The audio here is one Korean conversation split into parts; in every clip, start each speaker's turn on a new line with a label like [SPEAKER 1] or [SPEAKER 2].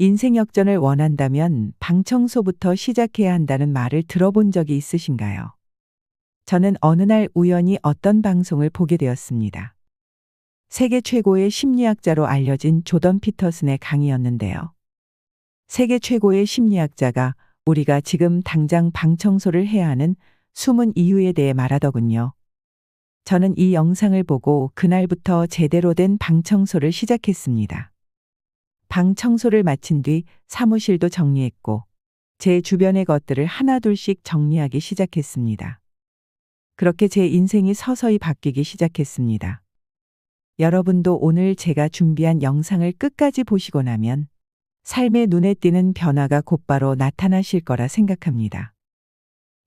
[SPEAKER 1] 인생 역전을 원한다면 방 청소부터 시작해야 한다는 말을 들어본 적이 있으신가요? 저는 어느 날 우연히 어떤 방송을 보게 되었습니다. 세계 최고의 심리학자로 알려진 조던 피터슨의 강의였는데요. 세계 최고의 심리학자가 우리가 지금 당장 방 청소를 해야 하는 숨은 이유에 대해 말하더군요. 저는 이 영상을 보고 그날부터 제대로 된 방 청소를 시작했습니다. 방 청소를 마친 뒤 사무실도 정리했고 제 주변의 것들을 하나둘씩 정리하기 시작했습니다. 그렇게 제 인생이 서서히 바뀌기 시작했습니다. 여러분도 오늘 제가 준비한 영상을 끝까지 보시고 나면 삶의 눈에 띄는 변화가 곧바로 나타나실 거라 생각합니다.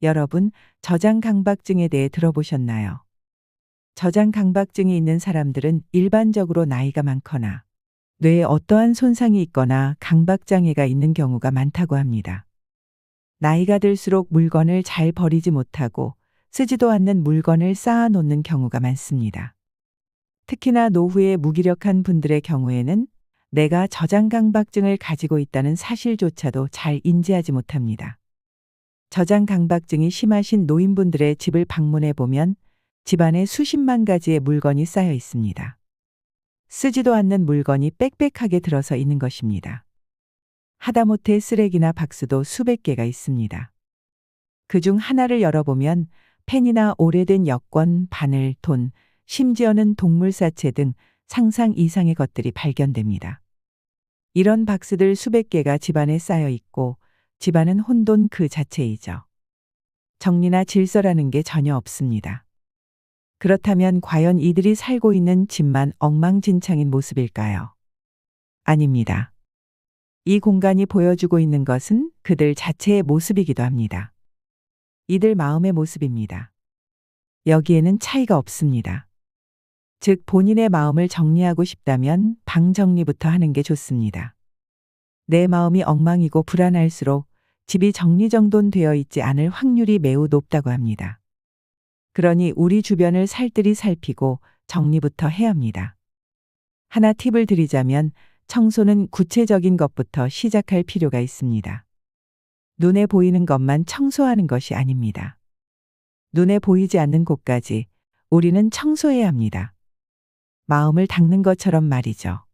[SPEAKER 1] 여러분, 저장 강박증에 대해 들어보셨나요? 저장 강박증이 있는 사람들은 일반적으로 나이가 많거나 뇌에 어떠한 손상이 있거나 강박장애가 있는 경우가 많다고 합니다. 나이가 들수록 물건을 잘 버리지 못하고 쓰지도 않는 물건을 쌓아놓는 경우가 많습니다. 특히나 노후에 무기력한 분들의 경우에는 내가 저장 강박증을 가지고 있다는 사실조차도 잘 인지하지 못합니다. 저장 강박증이 심하신 노인분들의 집을 방문해 보면 집안에 수십만 가지의 물건이 쌓여 있습니다. 쓰지도 않는 물건이 빽빽하게 들어서 있는 것입니다. 하다못해 쓰레기나 박스도 수백 개가 있습니다. 그중 하나를 열어보면 펜이나 오래된 여권, 바늘, 돈, 심지어는 동물 사체 등 상상 이상의 것들이 발견됩니다. 이런 박스들 수백 개가 집안에 쌓여 있고 집안은 혼돈 그 자체이죠. 정리나 질서라는 게 전혀 없습니다. 그렇다면 과연 이들이 살고 있는 집만 엉망진창인 모습일까요? 아닙니다. 이 공간이 보여주고 있는 것은 그들 자체의 모습이기도 합니다. 이들 마음의 모습입니다. 여기에는 차이가 없습니다. 즉 본인의 마음을 정리하고 싶다면 방 정리부터 하는 게 좋습니다. 내 마음이 엉망이고 불안할수록 집이 정리정돈되어 있지 않을 확률이 매우 높다고 합니다. 그러니 우리 주변을 살뜰히 살피고 정리부터 해야 합니다. 하나 팁을 드리자면 청소는 구체적인 것부터 시작할 필요가 있습니다. 눈에 보이는 것만 청소하는 것이 아닙니다. 눈에 보이지 않는 곳까지 우리는 청소해야 합니다. 마음을 닦는 것처럼 말이죠.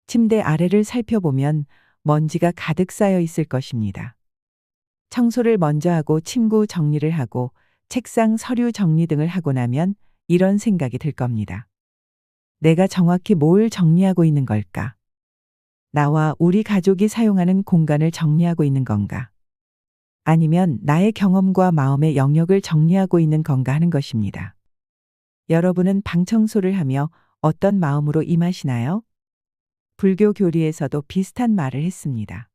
[SPEAKER 1] 침대 아래를 살펴보면 먼지가 가득 쌓여 있을 것입니다. 청소를 먼저 하고 침구 정리를 하고 책상 서류 정리 등을 하고 나면 이런 생각이 들 겁니다. 내가 정확히 뭘 정리하고 있는 걸까? 나와 우리 가족이 사용하는 공간을 정리하고 있는 건가? 아니면 나의 경험과 마음의 영역을 정리하고 있는 건가 하는 것입니다. 여러분은 방 청소를 하며 어떤 마음으로 임하시나요? 불교 교리에서도 비슷한 말을 했습니다.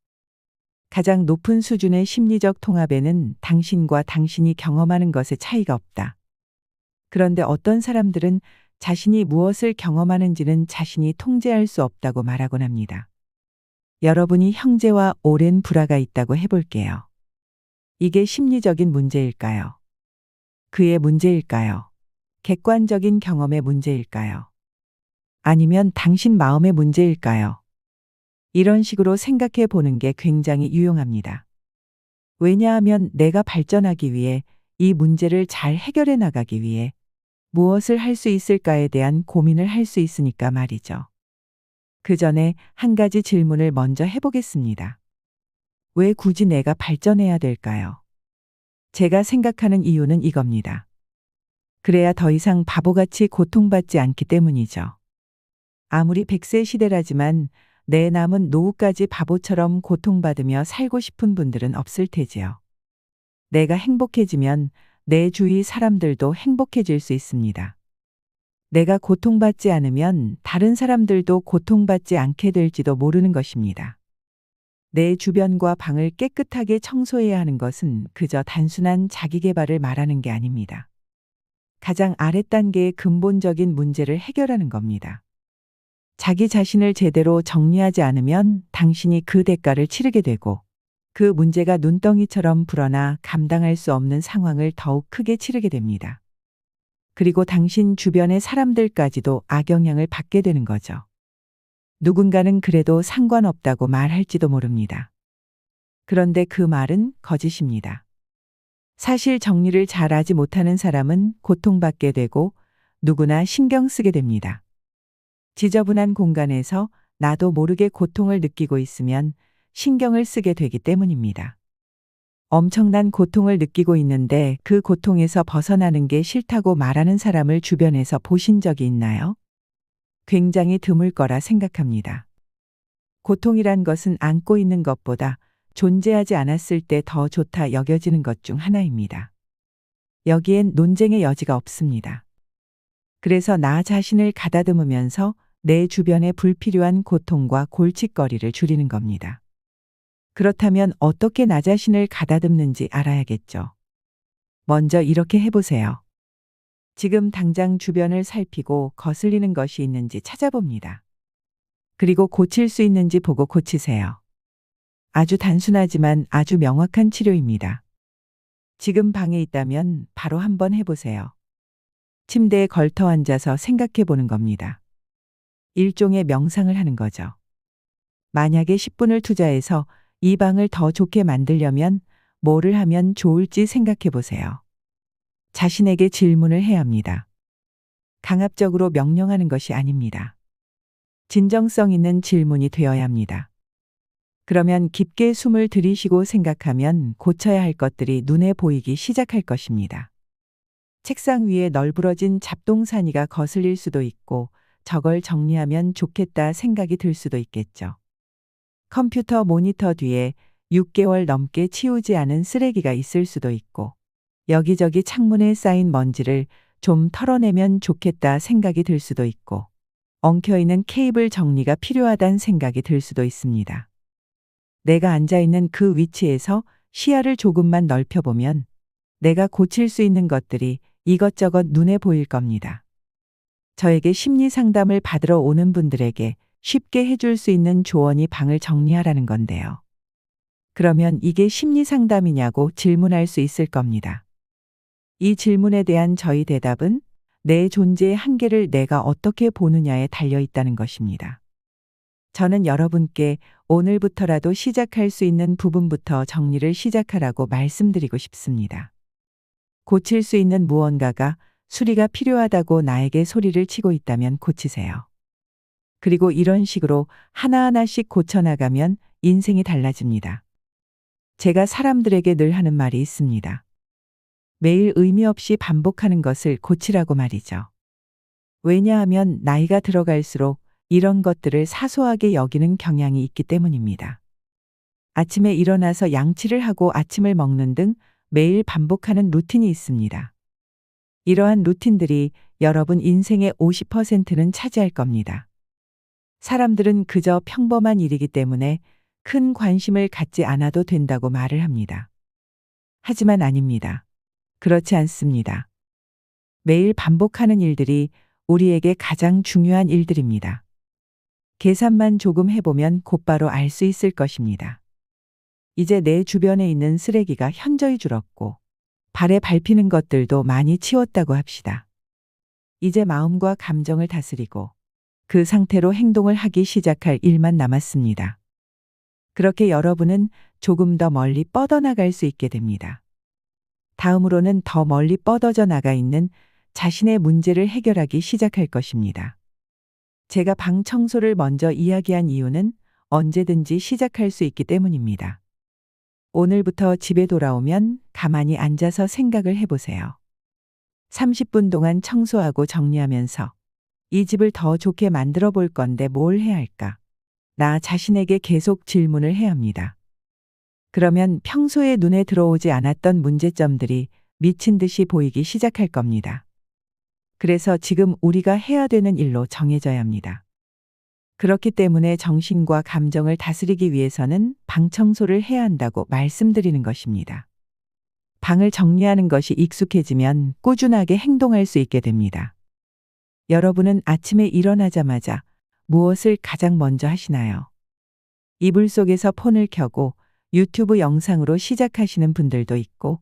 [SPEAKER 1] 가장 높은 수준의 심리적 통합에는 당신과 당신이 경험하는 것의 차이가 없다. 그런데 어떤 사람들은 자신이 무엇을 경험하는지는 자신이 통제할 수 없다고 말하곤 합니다. 여러분이 형제와 오랜 불화가 있다고 해볼게요. 이게 심리적인 문제일까요? 그의 문제일까요? 객관적인 경험의 문제일까요? 아니면 당신 마음의 문제일까요? 이런 식으로 생각해 보는 게 굉장히 유용합니다. 왜냐하면 내가 발전하기 위해 이 문제를 잘 해결해 나가기 위해 무엇을 할 수 있을까에 대한 고민을 할 수 있으니까 말이죠. 그 전에 한 가지 질문을 먼저 해보겠습니다. 왜 굳이 내가 발전해야 될까요? 제가 생각하는 이유는 이겁니다. 그래야 더 이상 바보같이 고통받지 않기 때문이죠. 아무리 100세 시대라지만 내 남은 노후까지 바보처럼 고통받으며 살고 싶은 분들은 없을 테지요. 내가 행복해지면 내 주위 사람들도 행복해질 수 있습니다. 내가 고통받지 않으면 다른 사람들도 고통받지 않게 될지도 모르는 것입니다. 내 주변과 방을 깨끗하게 청소해야 하는 것은 그저 단순한 자기계발을 말하는 게 아닙니다. 가장 아랫단계의 근본적인 문제를 해결하는 겁니다. 자기 자신을 제대로 정리하지 않으면 당신이 그 대가를 치르게 되고 그 문제가 눈덩이처럼 불어나 감당할 수 없는 상황을 더욱 크게 치르게 됩니다. 그리고 당신 주변의 사람들까지도 악영향을 받게 되는 거죠. 누군가는 그래도 상관없다고 말할지도 모릅니다. 그런데 그 말은 거짓입니다. 사실 정리를 잘하지 못하는 사람은 고통받게 되고 누구나 신경 쓰게 됩니다. 지저분한 공간에서 나도 모르게 고통을 느끼고 있으면 신경을 쓰게 되기 때문입니다. 엄청난 고통을 느끼고 있는데 그 고통에서 벗어나는 게 싫다고 말하는 사람을 주변에서 보신 적이 있나요? 굉장히 드물 거라 생각합니다. 고통이란 것은 안고 있는 것보다 존재하지 않았을 때 더 좋다 여겨지는 것 중 하나입니다. 여기엔 논쟁의 여지가 없습니다. 그래서 나 자신을 가다듬으면서 내 주변의 불필요한 고통과 골칫거리를 줄이는 겁니다. 그렇다면 어떻게 나 자신을 가다듬는지 알아야겠죠. 먼저 이렇게 해보세요. 지금 당장 주변을 살피고 거슬리는 것이 있는지 찾아봅니다. 그리고 고칠 수 있는지 보고 고치세요. 아주 단순하지만 아주 명확한 치료입니다. 지금 방에 있다면 바로 한번 해보세요. 침대에 걸터 앉아서 생각해 보는 겁니다. 일종의 명상을 하는 거죠. 만약에 10분을 투자해서 이 방을 더 좋게 만들려면 뭐를 하면 좋을지 생각해 보세요. 자신에게 질문을 해야 합니다. 강압적으로 명령하는 것이 아닙니다. 진정성 있는 질문이 되어야 합니다. 그러면 깊게 숨을 들이쉬고 생각하면 고쳐야 할 것들이 눈에 보이기 시작할 것입니다. 책상 위에 널브러진 잡동사니가 거슬릴 수도 있고 저걸 정리하면 좋겠다 생각이 들 수도 있겠죠. 컴퓨터 모니터 뒤에 6개월 넘게 치우지 않은 쓰레기가 있을 수도 있고 여기저기 창문에 쌓인 먼지를 좀 털어내면 좋겠다 생각이 들 수도 있고 엉켜있는 케이블 정리가 필요하다는 생각이 들 수도 있습니다. 내가 앉아있는 그 위치에서 시야를 조금만 넓혀보면 내가 고칠 수 있는 것들이 이것저것 눈에 보일 겁니다. 저에게 심리 상담을 받으러 오는 분들에게 쉽게 해줄 수 있는 조언이 방을 정리하라는 건데요. 그러면 이게 심리 상담이냐고 질문할 수 있을 겁니다. 이 질문에 대한 저희 대답은 내 존재의 한계를 내가 어떻게 보느냐에 달려 있다는 것입니다. 저는 여러분께 오늘부터라도 시작할 수 있는 부분부터 정리를 시작하라고 말씀드리고 싶습니다. 고칠 수 있는 무언가가 수리가 필요하다고 나에게 소리를 치고 있다면 고치세요. 그리고 이런 식으로 하나하나씩 고쳐나가면 인생이 달라집니다. 제가 사람들에게 늘 하는 말이 있습니다. 매일 의미 없이 반복하는 것을 고치라고 말이죠. 왜냐하면 나이가 들어갈수록 이런 것들을 사소하게 여기는 경향이 있기 때문입니다. 아침에 일어나서 양치를 하고 아침을 먹는 등 매일 반복하는 루틴이 있습니다. 이러한 루틴들이 여러분 인생의 50%는 차지할 겁니다. 사람들은 그저 평범한 일이기 때문에 큰 관심을 갖지 않아도 된다고 말을 합니다. 하지만 아닙니다. 그렇지 않습니다. 매일 반복하는 일들이 우리에게 가장 중요한 일들입니다. 계산만 조금 해보면 곧바로 알 수 있을 것입니다. 이제 내 주변에 있는 쓰레기가 현저히 줄었고 발에 밟히는 것들도 많이 치웠다고 합시다. 이제 마음과 감정을 다스리고 그 상태로 행동을 하기 시작할 일만 남았습니다. 그렇게 여러분은 조금 더 멀리 뻗어나갈 수 있게 됩니다. 다음으로는 더 멀리 뻗어져 나가 있는 자신의 문제를 해결하기 시작할 것입니다. 제가 방 청소를 먼저 이야기한 이유는 언제든지 시작할 수 있기 때문입니다. 오늘부터 집에 돌아오면 가만히 앉아서 생각을 해보세요. 30분 동안 청소하고 정리하면서 이 집을 더 좋게 만들어 볼 건데 뭘 해야 할까? 나 자신에게 계속 질문을 해야 합니다. 그러면 평소에 눈에 들어오지 않았던 문제점들이 미친 듯이 보이기 시작할 겁니다. 그래서 지금 우리가 해야 되는 일로 정해져야 합니다. 그렇기 때문에 정신과 감정을 다스리기 위해서는 방 청소를 해야 한다고 말씀드리는 것입니다. 방을 정리하는 것이 익숙해지면 꾸준하게 행동할 수 있게 됩니다. 여러분은 아침에 일어나자마자 무엇을 가장 먼저 하시나요? 이불 속에서 폰을 켜고 유튜브 영상으로 시작하시는 분들도 있고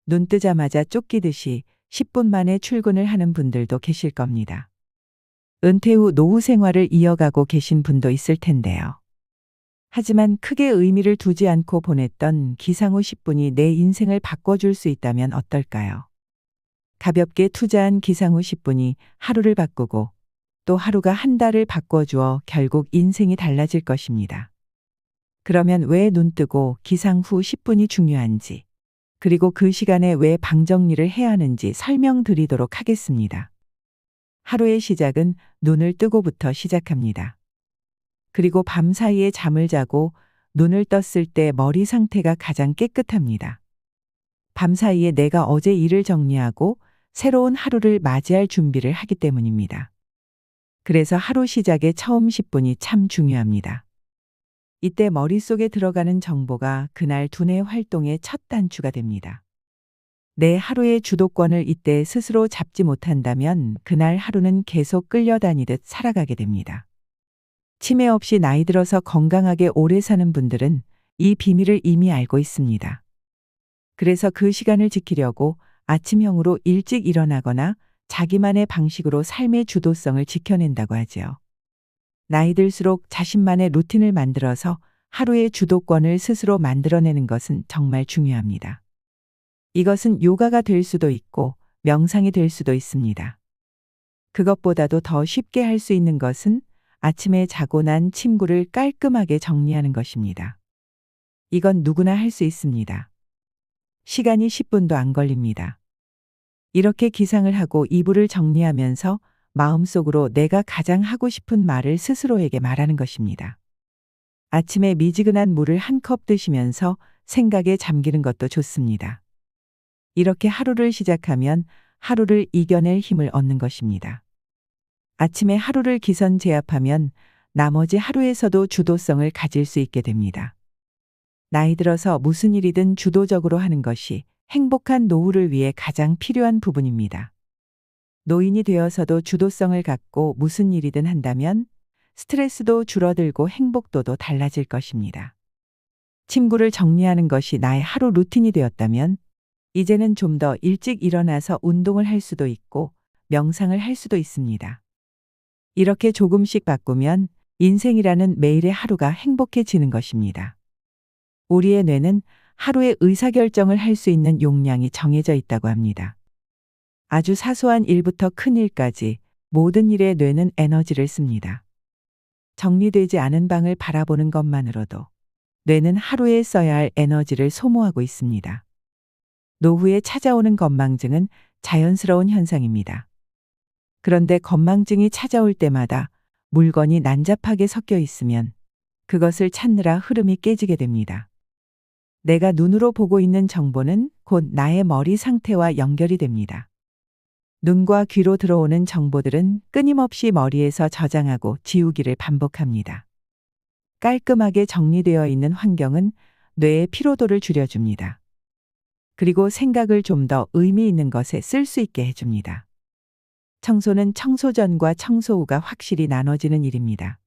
[SPEAKER 1] 눈 뜨자마자 쫓기듯이 10분 만에 출근을 하는 분들도 계실 겁니다. 은퇴 후 노후 생활을 이어가고 계신 분도 있을 텐데요. 하지만 크게 의미를 두지 않고 보냈던 기상 후 10분이 내 인생을 바꿔줄 수 있다면 어떨까요? 가볍게 투자한 기상 후 10분이 하루를 바꾸고 또 하루가 한 달을 바꿔주어 결국 인생이 달라질 것입니다. 그러면 왜 눈 뜨고 기상 후 10분이 중요한지, 그리고 그 시간에 왜 방 정리를 해야 하는지 설명드리도록 하겠습니다. 하루의 시작은 눈을 뜨고부터 시작합니다. 그리고 밤 사이에 잠을 자고 눈을 떴을 때 머리 상태가 가장 깨끗합니다. 밤 사이에 내가 어제 일을 정리하고 새로운 하루를 맞이할 준비를 하기 때문입니다. 그래서 하루 시작의 처음 10분이 참 중요합니다. 이때 머릿속에 들어가는 정보가 그날 두뇌 활동의 첫 단추가 됩니다. 내 하루의 주도권을 이때 스스로 잡지 못한다면 그날 하루는 계속 끌려다니듯 살아가게 됩니다. 치매 없이 나이 들어서 건강하게 오래 사는 분들은 이 비밀을 이미 알고 있습니다. 그래서 그 시간을 지키려고 아침형으로 일찍 일어나거나 자기만의 방식으로 삶의 주도성을 지켜낸다고 하지요. 나이 들수록 자신만의 루틴을 만들어서 하루의 주도권을 스스로 만들어내는 것은 정말 중요합니다. 이것은 요가가 될 수도 있고 명상이 될 수도 있습니다. 그것보다도 더 쉽게 할 수 있는 것은 아침에 자고 난 침구를 깔끔하게 정리하는 것입니다. 이건 누구나 할 수 있습니다. 시간이 10분도 안 걸립니다. 이렇게 기상을 하고 이불을 정리하면서 마음속으로 내가 가장 하고 싶은 말을 스스로에게 말하는 것입니다. 아침에 미지근한 물을 한 컵 드시면서 생각에 잠기는 것도 좋습니다. 이렇게 하루를 시작하면 하루를 이겨낼 힘을 얻는 것입니다. 아침에 하루를 기선제압하면 나머지 하루에서도 주도성을 가질 수 있게 됩니다. 나이 들어서 무슨 일이든 주도적으로 하는 것이 행복한 노후를 위해 가장 필요한 부분입니다. 노인이 되어서도 주도성을 갖고 무슨 일이든 한다면 스트레스도 줄어들고 행복도도 달라질 것입니다. 침구를 정리하는 것이 나의 하루 루틴이 되었다면 이제는 좀 더 일찍 일어나서 운동을 할 수도 있고 명상을 할 수도 있습니다. 이렇게 조금씩 바꾸면 인생이라는 매일의 하루가 행복해지는 것입니다. 우리의 뇌는 하루에 의사결정을 할 수 있는 용량이 정해져 있다고 합니다. 아주 사소한 일부터 큰 일까지 모든 일에 뇌는 에너지를 씁니다. 정리되지 않은 방을 바라보는 것만으로도 뇌는 하루에 써야 할 에너지를 소모하고 있습니다. 노후에 찾아오는 건망증은 자연스러운 현상입니다. 그런데 건망증이 찾아올 때마다 물건이 난잡하게 섞여 있으면 그것을 찾느라 흐름이 깨지게 됩니다. 내가 눈으로 보고 있는 정보는 곧 나의 머리 상태와 연결이 됩니다. 눈과 귀로 들어오는 정보들은 끊임없이 머리에서 저장하고 지우기를 반복합니다. 깔끔하게 정리되어 있는 환경은 뇌의 피로도를 줄여줍니다. 그리고 생각을 좀 더 의미 있는 것에 쓸 수 있게 해줍니다. 청소는 청소 전과 청소 후가 확실히 나눠지는 일입니다.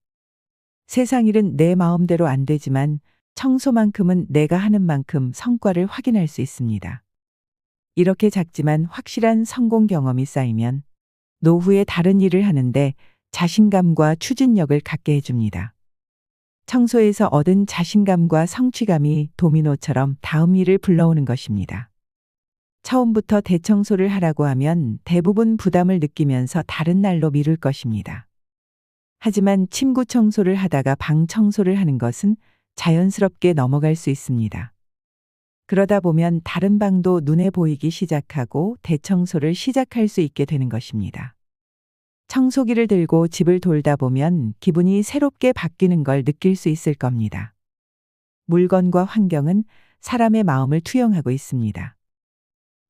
[SPEAKER 1] 세상 일은 내 마음대로 안 되지만 청소만큼은 내가 하는 만큼 성과를 확인할 수 있습니다. 이렇게 작지만 확실한 성공 경험이 쌓이면 노후에 다른 일을 하는데 자신감과 추진력을 갖게 해줍니다. 청소에서 얻은 자신감과 성취감이 도미노처럼 다음 일을 불러오는 것입니다. 처음부터 대청소를 하라고 하면 대부분 부담을 느끼면서 다른 날로 미룰 것입니다. 하지만 침구 청소를 하다가 방 청소를 하는 것은 자연스럽게 넘어갈 수 있습니다. 그러다 보면 다른 방도 눈에 보이기 시작하고 대청소를 시작할 수 있게 되는 것입니다. 청소기를 들고 집을 돌다 보면 기분이 새롭게 바뀌는 걸 느낄 수 있을 겁니다. 물건과 환경은 사람의 마음을 투영하고 있습니다.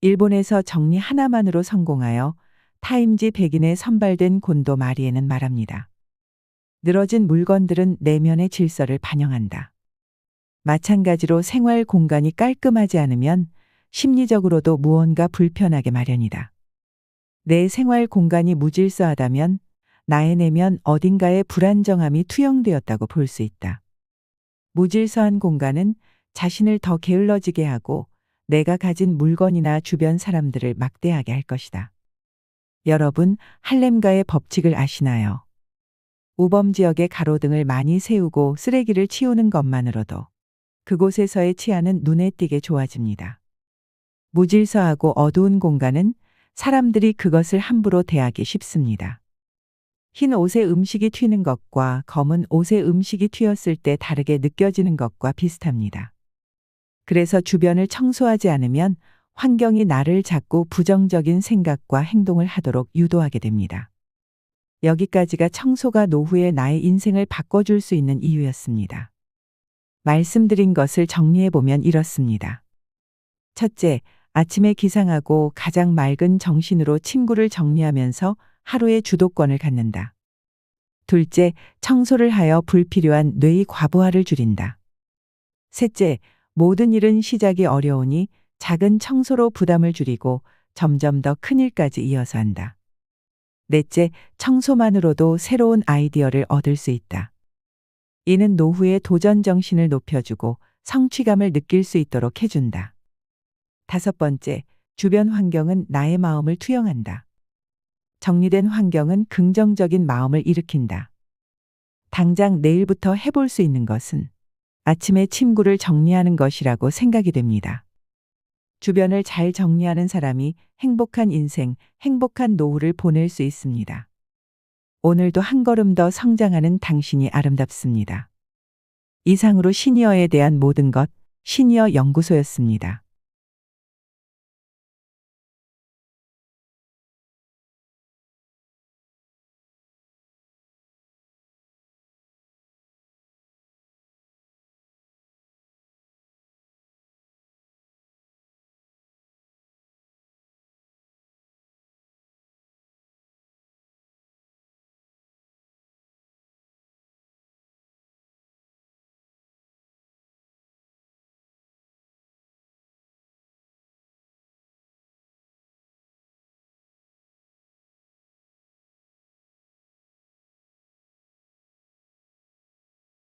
[SPEAKER 1] 일본에서 정리 하나만으로 성공하여 타임지 백인에 선발된 곤도 마리에는 말합니다. 늘어진 물건들은 내면의 질서를 반영한다. 마찬가지로 생활 공간이 깔끔하지 않으면 심리적으로도 무언가 불편하게 마련이다. 내 생활 공간이 무질서하다면 나의 내면 어딘가에 불안정함이 투영되었다고 볼 수 있다. 무질서한 공간은 자신을 더 게을러지게 하고 내가 가진 물건이나 주변 사람들을 막대하게 할 것이다. 여러분, 할렘가의 법칙을 아시나요? 우범 지역에 가로등을 많이 세우고 쓰레기를 치우는 것만으로도 그곳에서의 치안은 눈에 띄게 좋아집니다. 무질서하고 어두운 공간은 사람들이 그것을 함부로 대하기 쉽습니다. 흰 옷에 음식이 튀는 것과 검은 옷에 음식이 튀었을 때 다르게 느껴지는 것과 비슷합니다. 그래서 주변을 청소하지 않으면 환경이 나를 자꾸 부정적인 생각과 행동을 하도록 유도하게 됩니다. 여기까지가 청소가 노후의 나의 인생을 바꿔줄 수 있는 이유였습니다. 말씀드린 것을 정리해보면 이렇습니다. 첫째, 아침에 기상하고 가장 맑은 정신으로 침구를 정리하면서 하루의 주도권을 갖는다. 둘째, 청소를 하여 불필요한 뇌의 과부하를 줄인다. 셋째, 모든 일은 시작이 어려우니 작은 청소로 부담을 줄이고 점점 더 큰 일까지 이어서 한다. 넷째, 청소만으로도 새로운 아이디어를 얻을 수 있다. 이는 노후의 도전 정신을 높여주고 성취감을 느낄 수 있도록 해준다. 다섯 번째, 주변 환경은 나의 마음을 투영한다. 정리된 환경은 긍정적인 마음을 일으킨다. 당장 내일부터 해볼 수 있는 것은 아침에 침구를 정리하는 것이라고 생각이 됩니다. 주변을 잘 정리하는 사람이 행복한 인생, 행복한 노후를 보낼 수 있습니다. 오늘도 한 걸음 더 성장하는 당신이 아름답습니다. 이상으로 시니어에 대한 모든 것, 시니어 연구소였습니다.